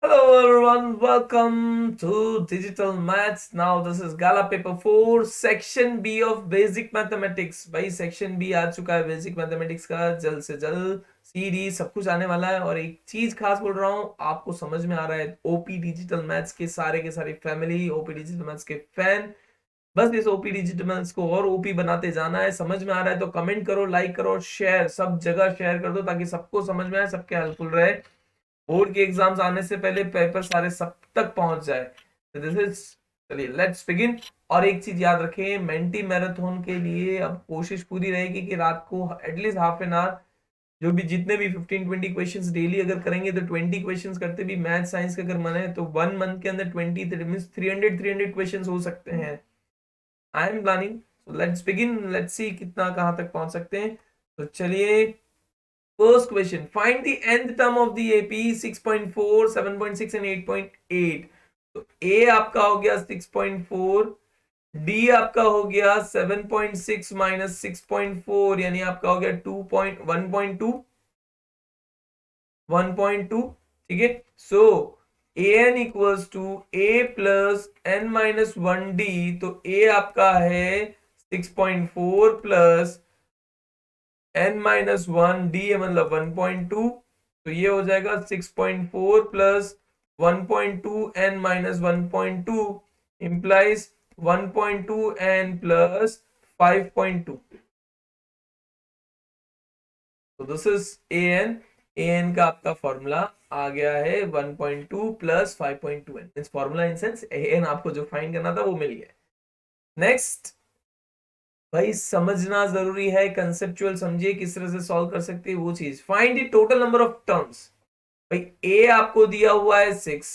Hello everyone, welcome to Digital Maths. Now this is Gala Paper 4, Section B of Basic Mathematics. भाई section B आ चुका है basic mathematics का, जल्द से जल्द सी डी सब कुछ आने वाला है। और एक चीज खास बोल रहा हूँ, आपको समझ में आ रहा है ओपी डिजिटल मैथ्स के सारे फैमिली, ओपी डिजिटल मैथ्स के फैन, बस इस ओपी डिजिटल मैथ्स को और ओपी बनाते जाना है। समझ में आ रहा है तो कमेंट करो, लाइक करो, शेयर, सब जगह शेयर कर दो ताकि सबको समझ में आए, सबके हेल्पफुल रहे। बोर्ड के एग्जाम्स आने से पहले पेपर सारे सब तक पहुंच जाए। दिस इज, चलिए लेट्स बिगिन। और एक चीज याद रखें, मेंटी मैराथन के लिए अब कोशिश पूरी रहेगी कि रात को एटलीस्ट हाफ एन आवर, जो भी जितने भी 15-20 क्वेश्चंस डेली अगर करेंगे तो 20 क्वेश्चंस करते भी मैथ साइंस का अगर मन है तो 1 मंथ के अंदर 20 मींस 300 क्वेश्चंस हो सकते हैं। I am planning, so let's begin, let's see कितना कहां तक पहुंच सकते हैं। तो चलिए, first question, find the nth term of the AP 6.4, 7.6 and 8.8। तो A आपका हो गया 6.4, D आपका हो गया 7.6 माइनस 6.4 यानी आपका हो गया 1.2, ठीक है। So an equals to a plus n minus 1d। तो a आपका है 6.4 प्लस n माइनस 1d मतलब 1.2। तो ये हो जाएगा 6.4 plus 1.2 n minus 1.2 implies 1.2 n plus 5.2। तो दिस इज an का आपका फॉर्मूला आ गया है 1.2 प्लस 5.2n। इस फॉर्मूला इन सेंस an आपको जो फाइंड करना था वो मिल गया। नेक्स्ट, भाई समझना जरूरी है, कंसेप्चुअल समझिए किस तरह से सॉल्व कर सकते हैं वो चीज। Find the total number of terms. भाई ए आपको दिया हुआ है 6,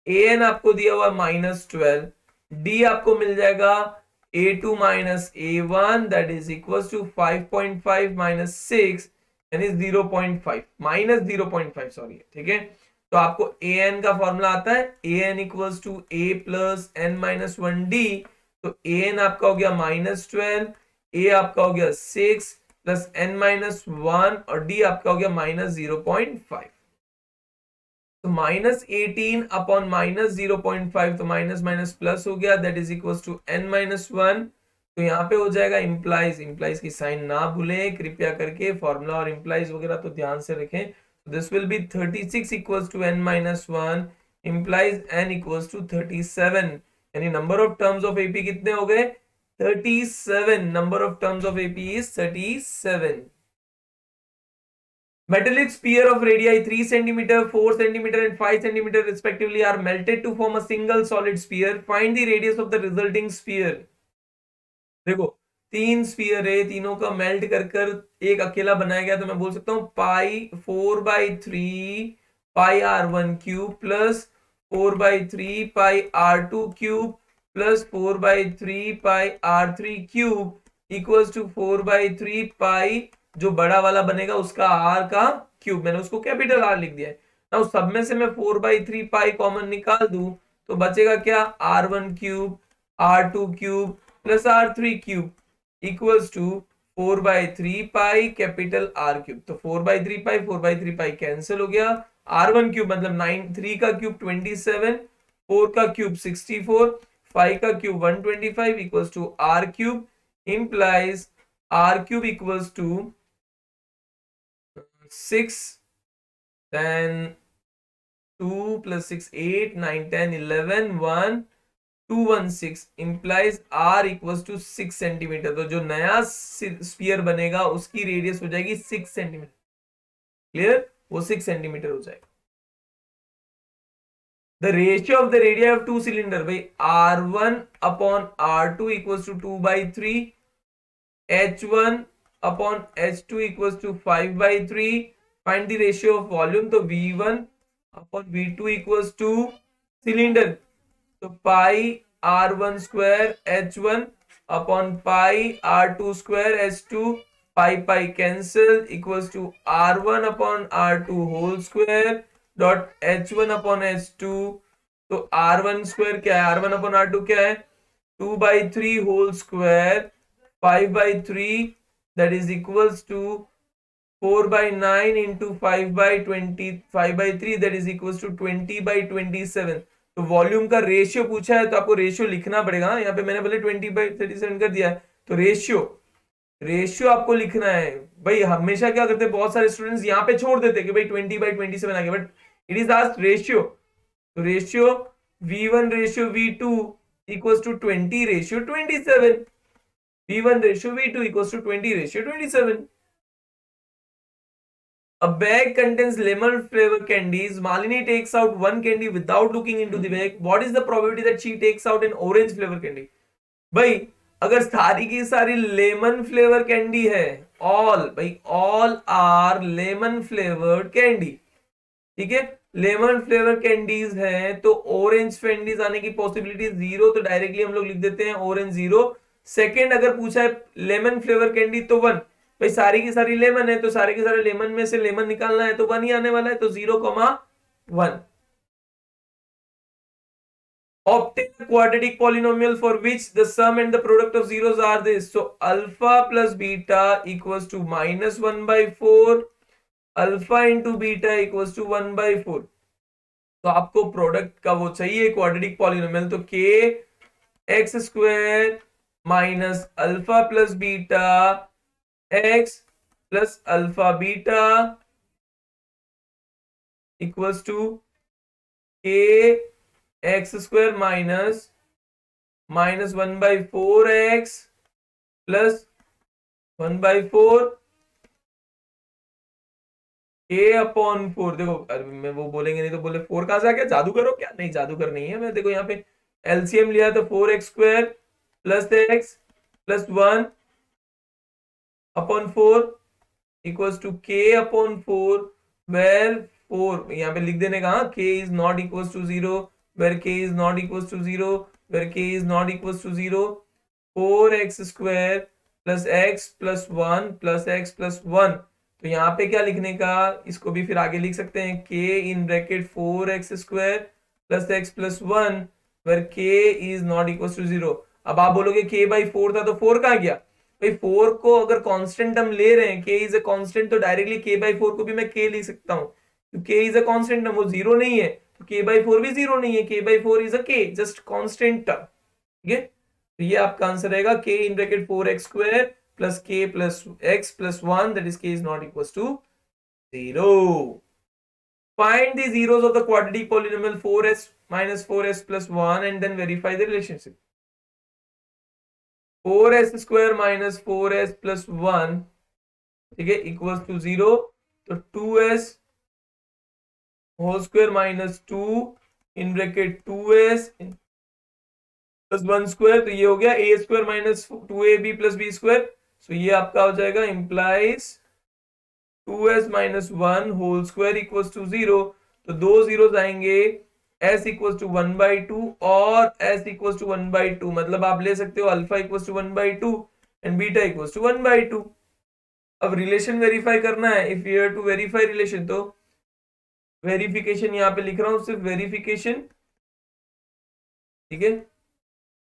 an आपको दिया हुआ है -12, d आपको मिल जाएगा a2 minus a1 that is equal to 5.5 minus 6 यानी 0.5 माइनस 0.5, सॉरी, ठीक है। तो आपको an का फॉर्मूला आता है an equals to a plus n minus 1d। तो an आपका हो गया -12, a आपका हो गया 6 प्लस n माइनस 1 और d आपका हो गया -0.5। तो -18 अपॉन -0.5, तो माइनस माइनस प्लस हो गया, that is equal to n minus 1। तो यहाँ पे हो जाएगा इंप्लाइज, इंप्लाइज की साइन ना भूलें कृपया करके, फॉर्मूला और इंप्लाइज वगैरह तो ध्यान से रखें। This will be 36 equals to n minus 1 implies n equals to 37। यानी number of terms of AP कितने हो गए? 37। Number of terms of AP is 37। Metallic sphere of radii 3 cm, 4 cm and 5 cm respectively are melted to form a single solid sphere. Find the radius of the resulting sphere. देखो, तीन sphere है, तीनों का melt कर कर एक अकेला बनाया गया, तो मैं बोल सकता हूँ pi 4/3 pi r1³ plus 4/3 pi r2³ plus 4/3 pi r3³ equals to 4/3 pi, जो बड़ा वाला बनेगा उसका r का क्यूब, मैंने उसको कैपिटल R लिख दिया है ना। सब में से मैं 4/3 पाई कॉमन निकाल दूं तो बचेगा क्या? r1³ r2³ plus r3³ equals to 4/3 pi capital r³। तो 4/3 पाई 4/3 पाई कैंसिल हो गया, r1³ मतलब 9, 3 का क्यूब 27, 4 का क्यूब 64, 5 का cube 125 equals to r³ implies r³ equals to 6, then 2 plus 6 8 9 10 11 1 216 implies r equals to 6 centimetre. तो जो नया स्फीयर बनेगा उसकी रेडियस हो जाएगी 6 सेंटीमीटर। क्लियर? वो 6 सेंटीमीटर हो जाएगा। The ratio of the radii of two cylinder, भाई r1 upon r2 equals to 2/3, h1 upon h2 equals to 5/3। Find the ratio of volume, तो v1 upon v2 equals to cylinder, तो pi r1 square h1 upon pi r2 square h2, pi pi cancel equals to r1 upon r2 whole square dot h1 upon h2। तो r1 square क्या है? r1 upon r2 क्या है? 2/3 whole square 5/3 that is equals to 4/9 into 5/3 that is equal to 20/27। तो volume का ratio पूछा है तो आपको रेशियो लिखना पड़ेगा। यहाँ पे मैंने पहले 20/37 कर दिया है, तो रेशियो आपको लिखना है। भाई हमेशा क्या करते हैं, बहुत सारे स्टूडेंट्स यहाँ पे छोड़ देते कि भाई 20/27 आ गया, but it is asked ratio. तो ratio V1 ratio V2 equals to 20 ratio 27। V1 ratio V2 equals to 20 ratio 27। A bag contains lemon flavor candies. Malini takes out one candy without looking into the bag. What is the probability that she takes out an orange flavor candy? भाई अगर सारी की सारी lemon flavour candy है, all are lemon flavoured candy, ठीक है, lemon flavour candies है, तो ऑरेंज कैंडीज आने की पॉसिबिलिटी 0, तो डायरेक्टली हम लोग लिख देते हैं ऑरेंज 0। सेकेंड अगर पूछा है लेमन फ्लेवर कैंडी तो 1। भाई सारी की सारी लेमन है, तो सारे के सारे लेमन में से लेमन निकालना है तो 1 ही आने वाला है, तो 0,1। Obtain a quadratic polynomial for which the sum and the product of zeros are this. So alpha plus beta equals to -1/4, alpha into beta equals to 1/4। तो आपको प्रोडक्ट का वो चाहिए क्वाड्रेटिक पॉलिनोमियल, तो k x square minus alpha plus beta x plus alpha beta equals to k x square minus 1/4 x plus 1/4 A/4। देखो अरे मैं वो बोलेंगे नहीं तो बोले 4 कहां से आ गया, जादू करो क्या? नहीं जादूगर नहीं है मैं। देखो यहाँ पे एलसीएम लिया तो 4x² plus x plus 1/4 equals to K/4, where 4 यहाँ पे लिख देने का, K is not equals to 0, where K is not equals to 0, where K is not equals to 0, 4x² plus x plus 1 plus x plus 1। तो यहाँ पे क्या लिखने का, इसको भी फिर आगे लिख सकते हैं, k in bracket 4x² plus x plus 1 where k is not equal to 0। अब आप बोलोगे k/4 था तो 4 कहाँ गया? भाई 4 को अगर कांस्टेंट हम ले रहे हैं, k इज अ कांस्टेंट, तो डायरेक्टली k/4 को भी मैं k लिख सकता हूँ, तो k इज अ कांस्टेंट, वो 0 नहीं है, तो k/4 भी 0 नहीं है, k/4 is a k just constant term. ठीक है, तो ये आपका आंसर रहेगा k in bracket 4x² plus k plus x plus 1, that is k is not equals to 0. Find the zeros of the quadratic polynomial 4s minus 4s plus 1 and then verify the relationship. 4s square minus 4s plus 1, ठीक है, equals to 0, तो 2s whole square minus 2 in bracket 2s plus 1 square, तो ये हो गया a square minus 2ab plus b square। तो ये आपका हो जाएगा implies 2s minus 1 whole square equals to 0। तो दो जीरोस आएंगे, s equals to 1/2 और s equals to 1/2, मतलब आप ले सकते हो alpha equals to 1/2 and beta equals to 1/2। अब रिलेशन वेरीफाई करना है, if you have to verify relation, तो वेरिफिकेशन यहाँ पे लिख रहा हूं, सिर्फ वेरिफिकेशन, ठीक है,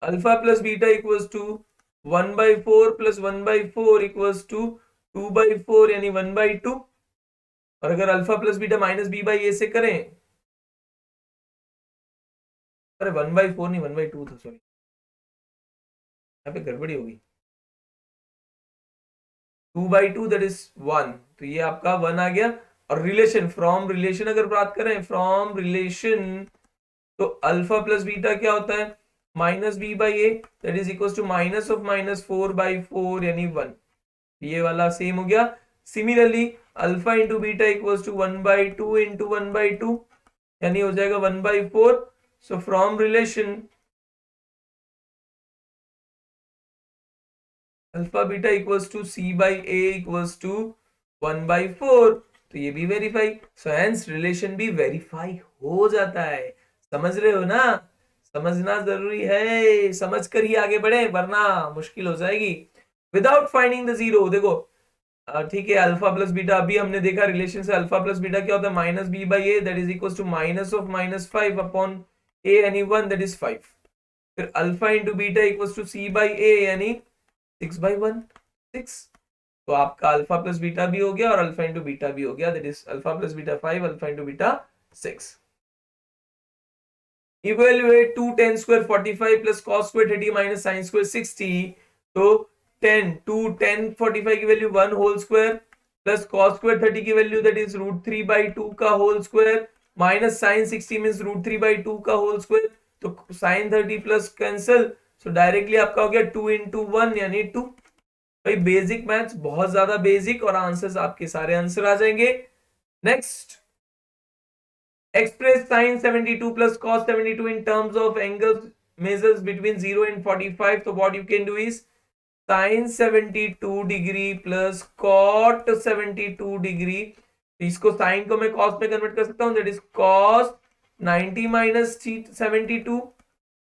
alpha plus beta equals to 1/4 plus 1/4 equals to 2/4 यानी 1/2। और अगर alpha plus beta minus b/a से करें, अरे 1/4 नहीं 1/2 था, सॉरी यहाँ पे गड़बड़ी होगी, 2/2 दैट इज 1, तो ये आपका 1 आ गया। और रिलेशन, फ्रॉम रिलेशन अगर बात करें, फ्रॉम रिलेशन, तो अल्फा प्लस बीटा क्या होता है, minus b/a that is equal to minus of -4/4 यानी 1, ये वाला सेम हो गया। Similarly alpha into beta equals to 1/2 into 1/2 यानी हो जाएगा 1/4। So from relation alpha beta equals to c/a equals to 1/4, तो ये भी वेरीफाई, सो हेंस रिलेशन भी वेरीफाई हो जाता है। समझ रहे हो ना, समझना जरूरी है, समझ कर ही आगे बढ़े वरना मुश्किल हो जाएगी। विदाउट फाइंडिंग द जीरो, देखो ठीक है, अल्फा प्लस बीटा अभी हमने देखा रिलेशन से, अल्फा प्लस बीटा क्या होता है, minus b/a that is equal to minus of -5 upon a यानी 1 दैट इज 5। फिर alpha into beta equal to c/a यानी 6/1 6। तो आपका अल्फा प्लस बीटा भी हो गया और अल्फा इंटू बीटा भी हो गया, that is alpha plus beta 5, alpha into beta 6. Evaluate 2 10 square 45 plus cos square 30 minus sin square 60. तो 10 2 10 45 की value 1 whole square plus cos square 30 की वैल्यू दैट इज √3/2 का whole square minus sin 60 means √3/2 का whole square. तो sin 30 plus cancel, so directly आपका हो गया 2 into 1 यानी 2. भाई बेसिक मैथ्स बहुत ज्यादा बेसिक और आंसर्स आपके सारे आंसर आ जाएंगे. Next, express sin 72 plus cos 72 in terms of angles measures between 0 and 45. So what you can do is sin 72 degree plus cot 72 degree. इसको sin को मैं cos में कन्वर्ट कर सकता हूं, that is cos 90 minus 72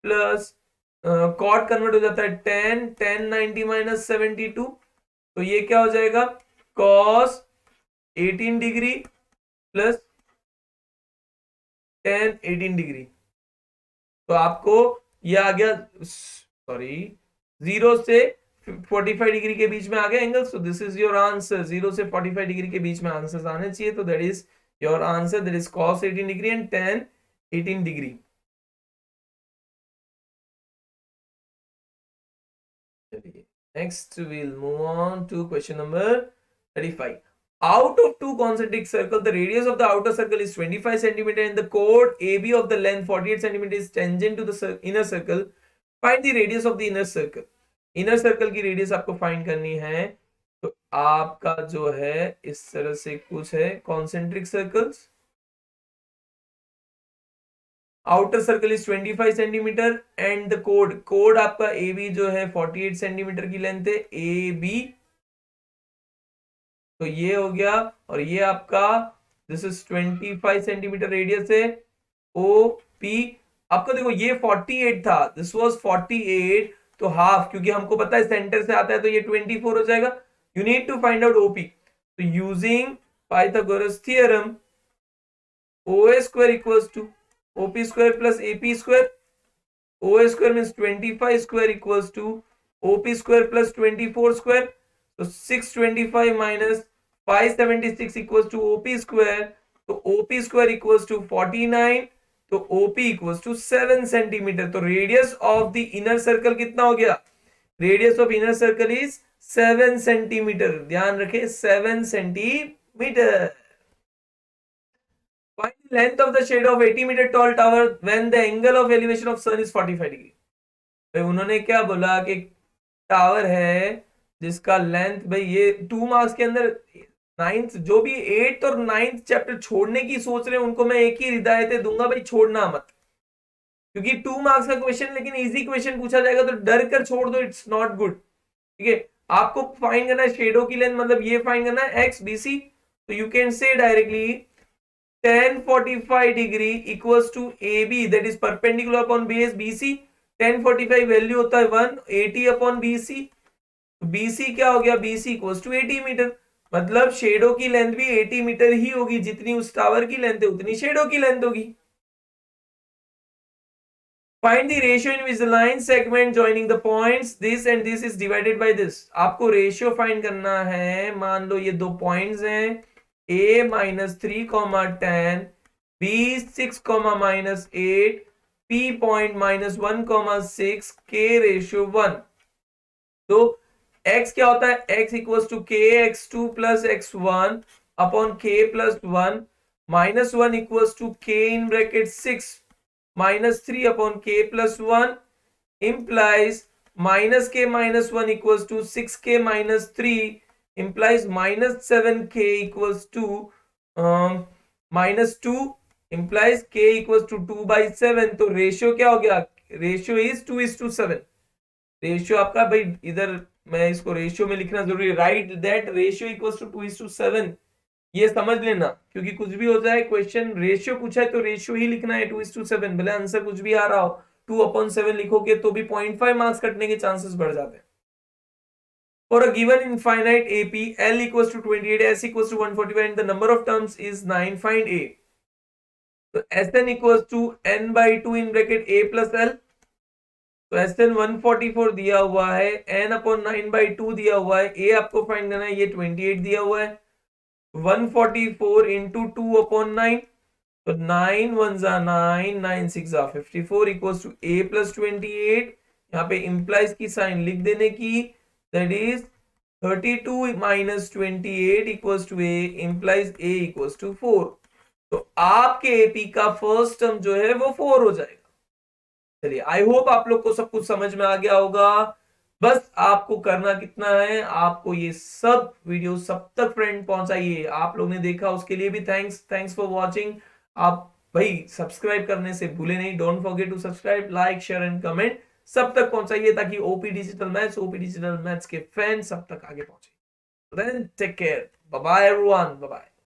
plus cot convert हो जाता है 10 90 minus 72. तो ये क्या हो जाएगा cos 18 डिग्री प्लस 10 18 डिग्री. तो आपको ये आ गया, सॉरी 0 से 45 डिग्री के बीच में आ गया angle. So this is your answer. 0 से 45 डिग्री के बीच में आंसर्स आने चाहिए. तो that is your answer, that is cos 18 degree and 10 18 degree. चलिए next we'll move on to question number 35. Out of two concentric circles, the radius of the outer circle is 25 centimeter and the chord AB of the length 48 centimeter is tangent to the inner circle. Find the radius of the inner circle. Inner circle की radius आपको find करनी है. तो आपका जो है इस तरह से कुछ है concentric circles. Outer circle is 25 centimetre and the code आपका ए बी जो है 48 सेंटीमीटर की लेंथ है ए बी. तो ये हो गया और ये आपका दिस इज 25 सेंटीमीटर रेडियस है ओ पी. आपका देखो ये 48 था, दिस वाज 48, तो हाफ, क्योंकि हमको पता है सेंटर से आता है तो ये 24 हो जाएगा. You need to find out OP. तो using Pythagoras theorem O square equals to OP square plus AP square. OA square means 25 square equals to OP square plus 24 square. So 625 minus 576 equals to OP square. So OP square equals to 49. तो OP equals to 7 centimeter. तो radius of the inner circle कितना हो गया? Radius of inner circle is 7 centimeter. ध्यान रखें 7 centimeter. Find the length of the shade of 80 meter tall tower when the angle of elevation of sun is 45 degree. भाई उन्होंने क्या बोला कि टावर है जिसका लेंथ, भाई ये 2 मार्क्स के अंदर 9th जो भी 8th और 9th चैप्टर छोड़ने की सोच रहे हैं उनको मैं एक ही हिदायतें दूंगा, भाई छोड़ना मत, क्योंकि 2 मार्क्स का क्वेश्चन लेकिन इजी क्वेश्चन पूछा जाएगा तो डर कर छोड़ दो, इट्स नॉट गुड. ठीक है, आपको फाइंड करना है शेडो की लेंथ, मतलब ये फाइंड करना है एक्स बी सी. तो you can say directly tan 45 degree equals to AB, that is perpendicular upon base BC. tan 45 value होता है 180 upon BC. BC क्या हो गया? BC equals to 80 metre. मतलब शेडो की लेंथ भी 80 मीटर ही होगी, जितनी उस टावर की लेंथ है उतनी शेडो की लेंथ होगी. Find the ratio in which the line segment joining the points this and this is divided by this. आपको रेशियो फाइंड करना है. मान लो ये दो पॉइंट्स हैं a minus 3 comma 10, b 6 comma minus 8, p point minus 1 comma 6, k ratio 1. तो x क्या होता है? x equals to k x2 plus x1 upon k plus 1 minus 1 equals to k in bracket 6 minus 3 upon k plus 1 implies minus k minus 1 equals to 6k minus 3 implies minus 7k equals to minus 2 implies k equals to 2/7. तो ratio क्या हो गया? Ratio is 2:7. Ratio आपका, भाई इधर मैं इसको ratio में लिखना जरूरी है. Write that ratio equals to 2:7. ये समझ लेना, क्योंकि कुछ भी हो जाए क्वेश्चन रेशियो पूछा है तो रेशियो ही लिखना है 2:7. भले आंसर कुछ भी आ रहा हो 2/7 लिखोगे तो भी 0.5 मार्क्स कटने के चांसेस बढ़ जाते हैं. For a given infinite AP, L equals to 28, S equals to 145 and the number of terms is 9, find A. So Sn equals to n by 2 in bracket A plus L. तो SN 144 दिया हुआ है, n upon 9/2 दिया हुआ है, a आपको find करना है, ये 28 दिया हुआ है, 144 इंटू 2 अपॉन 9, तो 9 1 जा 9, 9 6 जा 54 इक्वल्स टू a प्लस 28, यहाँ पे इंप्लाइज की साइन लिख देने की, that is 32 minus 28 equals to a, implies a equals to 4। तो आपके एपी का फर्स्ट टर्म जो है वो 4 हो जाएगा। चलिए, आई होप आप लोग को सब कुछ समझ में आ गया होगा। बस आपको करना कितना है, आपको ये सब वीडियो सब तक फ्रेंड पहुंचाइए। आप लोग ने देखा उसके लिए भी थैंक्स फॉर वॉचिंग। आप भाई सब्सक्राइब करने से भूले नहीं, don't forget to subscribe, like, share and comment सब तक पहुंचाइए, ताकि ओपी डिजिटल मैथ्स के फैन सब तक आगे पहुंचे। Then take care, bye bye everyone, bye bye.